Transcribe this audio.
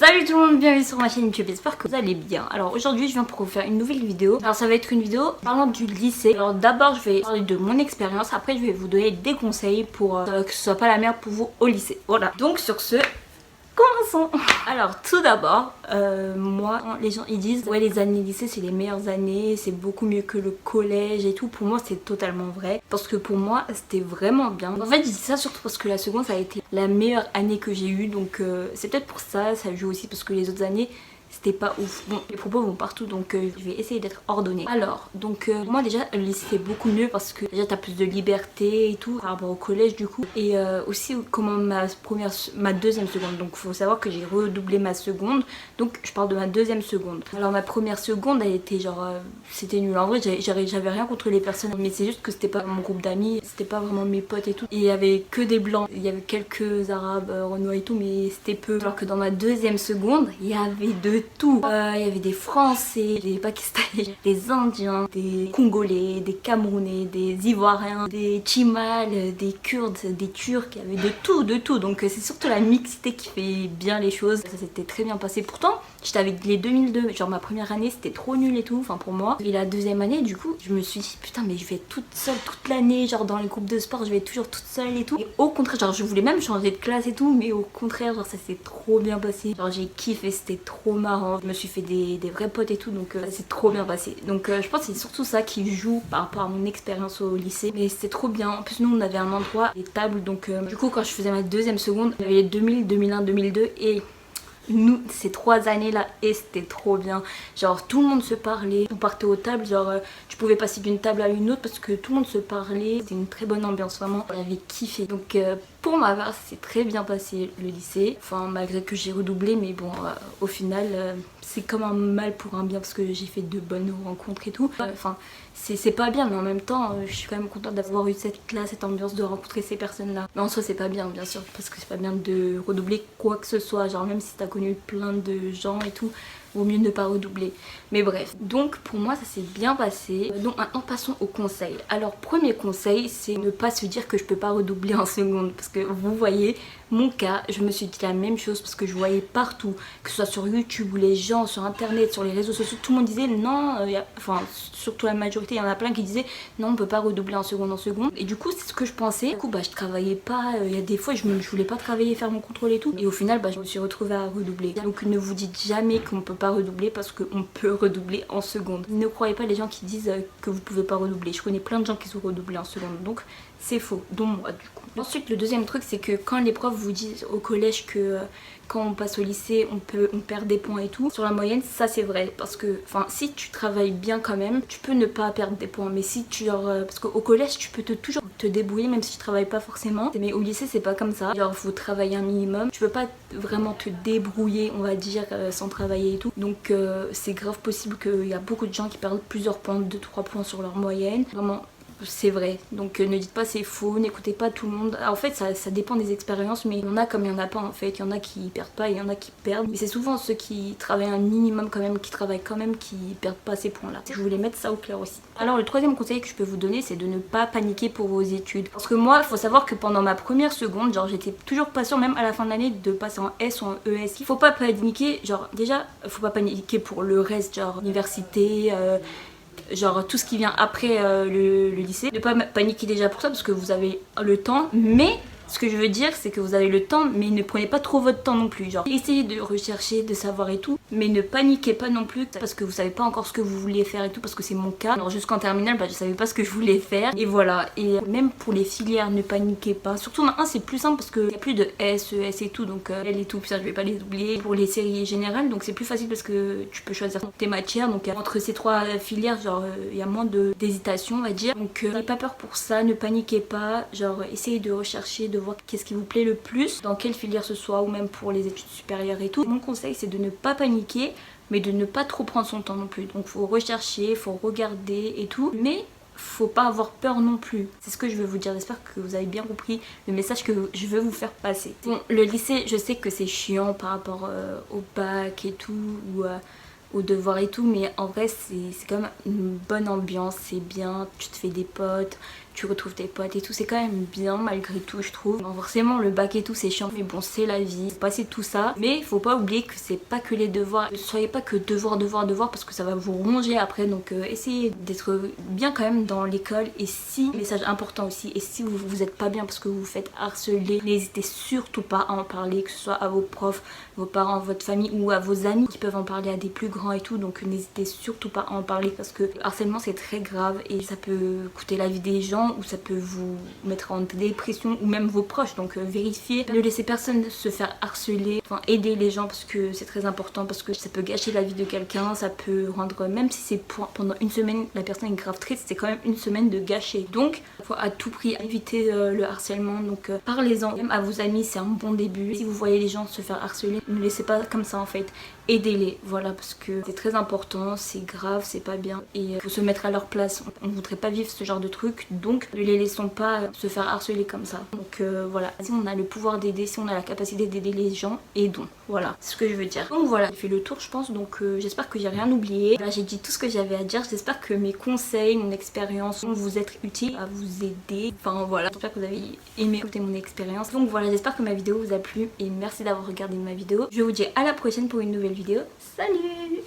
Salut tout le monde, bienvenue sur ma chaîne YouTube, j'espère que vous allez bien. Alors aujourd'hui je viens pour vous faire une nouvelle vidéo. Alors ça va être une vidéo parlant du lycée. Alors d'abord je vais parler de mon expérience, après je vais vous donner des conseils pour que ce soit pas la merde pour vous au lycée. Voilà, donc sur ce... commençons. Alors tout d'abord, moi, les gens ils disent ouais les années lycée c'est les meilleures années, c'est beaucoup mieux que le collège et tout. Pour moi c'est totalement vrai, parce que pour moi c'était vraiment bien. En fait je dis ça surtout parce que la seconde ça a été la meilleure année que j'ai eue, donc c'est peut-être pour ça, ça joue aussi parce que les autres années c'était pas ouf. Bon, les propos vont partout, donc je vais essayer d'être ordonnée. Alors, donc moi déjà le lycée c'est beaucoup mieux parce que déjà t'as plus de liberté et tout par rapport au collège du coup. Et aussi comment ma deuxième seconde. Donc faut savoir que j'ai redoublé ma seconde. Donc je parle de ma deuxième seconde. Alors ma première seconde elle était genre c'était nul. En vrai j'avais rien contre les personnes, mais c'est juste que c'était pas mon groupe d'amis, c'était pas vraiment mes potes et tout. Et il y avait que des blancs, il y avait quelques arabes, renois et tout, mais c'était peu. Alors que dans ma deuxième seconde il y avait de tout. Il y avait des Français, des Pakistanais, des Indiens, des Congolais, des Camerounais, des Ivoiriens, des Tchimales, des Kurdes, des Turcs, il y avait de tout, de tout. Donc c'est surtout la mixité qui fait bien les choses. Ça s'était très bien passé. Pourtant, j'étais avec les 2002, genre ma première année c'était trop nul et tout, enfin pour moi. Et la deuxième année du coup, je me suis dit putain mais je vais être toute seule toute l'année, genre dans les groupes de sport je vais être toujours toute seule et tout. Et au contraire, genre je voulais même changer de classe et tout, mais au contraire genre ça s'est trop bien passé. Genre j'ai kiffé, c'était trop marrant. Je me suis fait des vrais potes et tout, donc ça s'est trop bien passé. Donc je pense que c'est surtout ça qui joue par rapport à mon expérience au lycée. Mais c'était trop bien. En plus nous on avait un endroit, des tables, donc du coup quand je faisais ma deuxième seconde, il y avait les 2000, 2001, 2002 et nous ces 3 années là et c'était trop bien. Genre tout le monde se parlait, on partait aux tables, genre tu pouvais passer d'une table à une autre parce que tout le monde se parlait. C'était une très bonne ambiance, vraiment j'avais kiffé. Donc pour ma part c'est très bien passé le lycée, enfin malgré que j'ai redoublé, mais bon au final c'est comme un mal pour un bien parce que j'ai fait de bonnes rencontres et tout. Enfin c'est pas bien, mais en même temps je suis quand même contente d'avoir eu cette ambiance, de rencontrer ces personnes là. Mais en soi c'est pas bien sûr, parce que c'est pas bien de redoubler quoi que ce soit, genre même si t'as connu plein de gens et tout, vaut mieux ne pas redoubler. Mais bref, donc pour moi ça s'est bien passé. Donc maintenant passons aux conseils. Alors premier conseil, c'est ne pas se dire que je peux pas redoubler en seconde, parce que vous voyez mon cas, je me suis dit la même chose parce que je voyais partout, que ce soit sur YouTube ou les gens sur internet, sur les réseaux sociaux, tout le monde disait non, enfin surtout la majorité, il y en a plein qui disaient non on peut pas redoubler en seconde. Et du coup c'est ce que je pensais. Du coup je travaillais pas, il y a des fois je voulais pas travailler, faire mon contrôle et tout, et au final je me suis retrouvée à redoubler. Donc ne vous dites jamais qu'on peut pas redoubler, parce qu'on peut redoubler en seconde. Ne croyez pas les gens qui disent que vous pouvez pas redoubler. Je connais plein de gens qui sont redoublés en seconde, donc c'est faux, dont moi du coup. Ensuite le deuxième truc c'est que quand les profs vous disent au collège que quand on passe au lycée on perd des points et tout, sur la moyenne ça c'est vrai, parce que enfin si tu travailles bien quand même tu peux ne pas perdre des points, mais si tu genre parce qu'au collège tu peux toujours te débrouiller même si tu travailles pas forcément, mais au lycée c'est pas comme ça, genre faut travailler un minimum, tu peux pas vraiment te débrouiller on va dire sans travailler et tout, donc c'est grave possible qu'il y a beaucoup de gens qui perdent plusieurs points, 2-3 points sur leur moyenne, vraiment c'est vrai. Donc ne dites pas c'est faux, n'écoutez pas tout le monde. En fait ça dépend des expériences, mais il y en a comme il y en a pas en fait. Il y en a qui perdent pas et il y en a qui perdent, mais c'est souvent ceux qui travaillent un minimum quand même, qui travaillent quand même, qui perdent pas ces points là. Je voulais mettre ça au clair aussi. Alors le troisième conseil que je peux vous donner, c'est de ne pas paniquer pour vos études, parce que moi il faut savoir que pendant ma première seconde, genre j'étais toujours pas sûre même à la fin de l'année de passer en S ou en ES. Il faut pas paniquer, genre déjà faut pas paniquer pour le reste, genre université, genre tout ce qui vient après le lycée. Ne pas paniquer déjà pour ça parce que vous avez le temps, mais ce que je veux dire c'est que vous avez le temps, mais ne prenez pas trop votre temps non plus. Genre essayez de rechercher, de savoir et tout, mais ne paniquez pas non plus parce que vous savez pas encore ce que vous voulez faire et tout, parce que c'est mon cas. Alors jusqu'en terminale je savais pas ce que je voulais faire et voilà. Et même pour les filières ne paniquez pas, surtout maintenant c'est plus simple parce qu'il y a plus de S, ES et tout, donc L et tout, puis ça je vais pas les oublier. Pour les séries générales donc c'est plus facile parce que tu peux choisir tes matières, donc entre ces 3 filières genre il y a moins d'hésitation on va dire, donc n'ayez pas peur pour ça, ne paniquez pas, genre essayez de rechercher, de voir qu'est-ce qui vous plaît le plus, dans quelle filière ce soit, ou même pour les études supérieures et tout. Mon conseil c'est de ne pas paniquer, mais de ne pas trop prendre son temps non plus. Donc faut rechercher, faut regarder et tout, mais faut pas avoir peur non plus. C'est ce que je veux vous dire, j'espère que vous avez bien compris le message que je veux vous faire passer. Bon, le lycée, je sais que c'est chiant par rapport au bac et tout, ou aux devoirs et tout, mais en vrai c'est quand même une bonne ambiance, c'est bien, tu te fais des potes, tu retrouves tes potes et tout, c'est quand même bien malgré tout je trouve. Bon, forcément le bac et tout c'est chiant, mais bon c'est la vie, faut passer tout ça. Mais faut pas oublier que c'est pas que les devoirs, ne soyez pas que devoirs parce que ça va vous ronger après. Donc essayez d'être bien quand même dans l'école. Et si, message important aussi, et si vous êtes pas bien parce que vous vous faites harceler, n'hésitez surtout pas à en parler, que ce soit à vos profs, vos parents, votre famille ou à vos amis qui peuvent en parler à des plus grands et tout. Donc n'hésitez surtout pas à en parler parce que le harcèlement c'est très grave et ça peut coûter la vie des gens ou ça peut vous mettre en dépression ou même vos proches. Donc vérifiez, ne laissez personne se faire harceler, enfin aidez les gens parce que c'est très important, parce que ça peut gâcher la vie de quelqu'un, ça peut rendre, même si c'est pendant une semaine la personne est grave triste, c'est quand même une semaine de gâcher. Donc il faut à tout prix éviter le harcèlement. Donc parlez-en même à vos amis, c'est un bon début. Si vous voyez les gens se faire harceler, ne laissez pas comme ça en fait, aidez-les, voilà, parce que c'est très important, c'est grave, c'est pas bien et il faut se mettre à leur place. On ne voudrait pas vivre ce genre de truc, donc ne les laissons pas se faire harceler comme ça. Donc voilà, si on a le pouvoir d'aider, si on a la capacité d'aider les gens, aidons, voilà, c'est ce que je veux dire. Donc voilà, j'ai fait le tour je pense, donc j'espère que j'ai rien oublié. Là j'ai dit tout ce que j'avais à dire, j'espère que mes conseils, mon expérience vont vous être utiles, à vous aider, enfin voilà, j'espère que vous avez aimé écouter mon expérience. Donc voilà, j'espère que ma vidéo vous a plu et merci d'avoir regardé ma vidéo. Je vous dis à la prochaine pour une nouvelle vidéo. Salut!